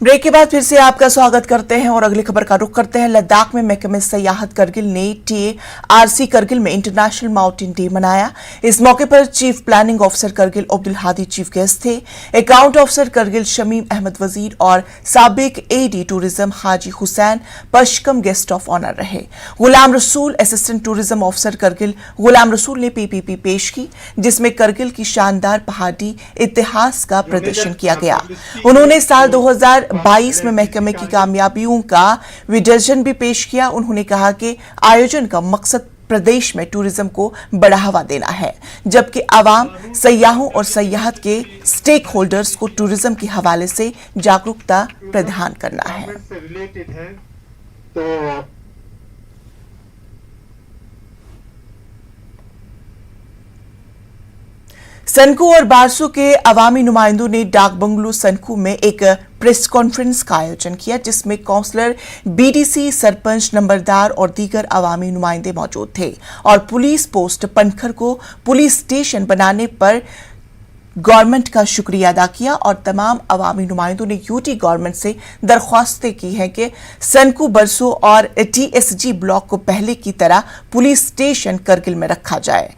Break के बाद फिर से आपका स्वागत करते हैं और अगली खबर का रुख करते हैं। लद्दाख में महकमे सयाहत करगिल ने TARC करगिल में इंटरनेशनल माउंटेन डे मनाया। इस मौके पर chief planning officer Kargil Abdul Hadi chief guest थे। अकाउंट ऑफिसर करगिल शमीम अहमद वजीर और साबिक AD tourism Haji Hussain Pashkam guest of honour रहे। Ghulam Rasool assistant tourism officer Kargil Ghulam Rasool ने PPP पेश की, जिसमें करगिल की शानदार पहाड़ी इतिहास का प्रदर्शन किया गया। उन्होंने साल 2022 में महकमे की कामयाबियों का विडर्जन भी पेश किया। उन्होंने कहा कि आयोजन का मकसद प्रदेश में टूरिज्म को बढ़ावा देना है, जबकि आवाम, सयाहों और सयाहत के स्टेक होल्डर्स को टूरिज्म के हवाले से जागरूकता प्रदान करना है। सनकू और बारसू के अवामी नुमाइंदों ने डाक बंगलो सनकू में एक प्रेस कॉन्फ्रेंस का आयोजन किया, जिसमें काउंसलर, BDC, सरपंच, नंबरदार और दीगर अवामी नुमाइंदे मौजूद थे और पुलिस पोस्ट पनखर को पुलिस स्टेशन बनाने पर गवर्नमेंट का शुक्रिया अदा किया और तमाम अवामी नुमाइंदों ने UT गवर्नमेंट से दरख्वास्तें की हैं कि सनकू, बरसू और TSG ब्लॉक को पहले की तरह पुलिस स्टेशन करगिल में रखा जाए।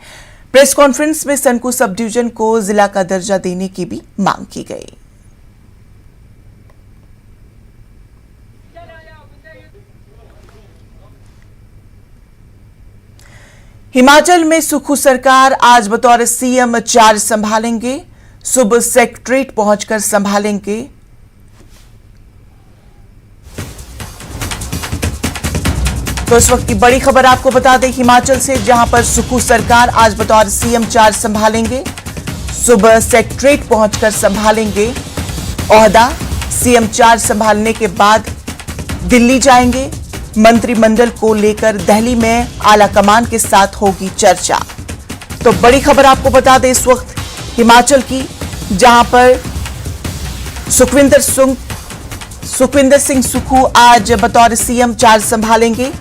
प्रेस कॉन्फ्रेंस में सनकू सब डिवीजन को जिला का दर्जा देने की भी मांग की गई। हिमाचल में सुखू सरकार आज बतौर CM चार्ज संभालेंगे। सुबह सेक्रेटरीट पहुंचकर संभालेंगे। तो इस वक्त की बड़ी खबर आपको बता दें हिमाचल से, जहां पर सुखू सरकार आज बतौर CM चार्ज संभालेंगे। सुबह सेक्रेटरीट पहुंचकर संभालेंगे ओहदा। CM चार्ज संभालने के बाद दिल्ली जाएंगे। मंत्रिमंडल को लेकर दिल्ली में आला कमान के साथ होगी चर्चा। तो बड़ी खबर आपको बता दें इस वक्त हिमाचल की, जहां पर सुखविंदर सिंह सुक्खू आज बतौर CM चार्ज संभालेंगे।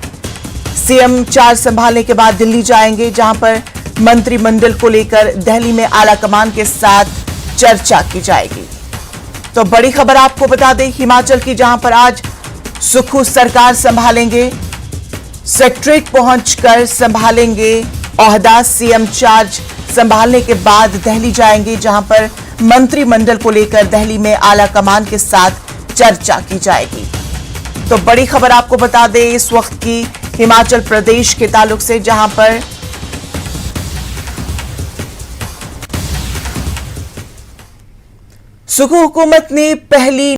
CM चार्ज संभालने के बाद दिल्ली जाएंगे, जहां पर मंत्रिमंडल को लेकर दिल्ली में आला कमान के साथ चर्चा की जाएगी। तो बड़ी खबर आपको बता दें हिमाचल की, जहां पर आज सुक्खू सरकार संभालेंगे। सेक्रेटरीट पहुंचकर संभालेंगे ओहदा। CM चार्ज संभालने के बाद दिल्ली जाएंगे, जहां पर मंत्रिमंडल को लेकर दिल्ली में आला कमान के साथ चर्चा की जाएगी। तो बड़ी खबर आपको बता दें इस वक्त की हिमाचल प्रदेश के ताल्लुक से, जहां पर सुक्खू हुकूमत ने पहली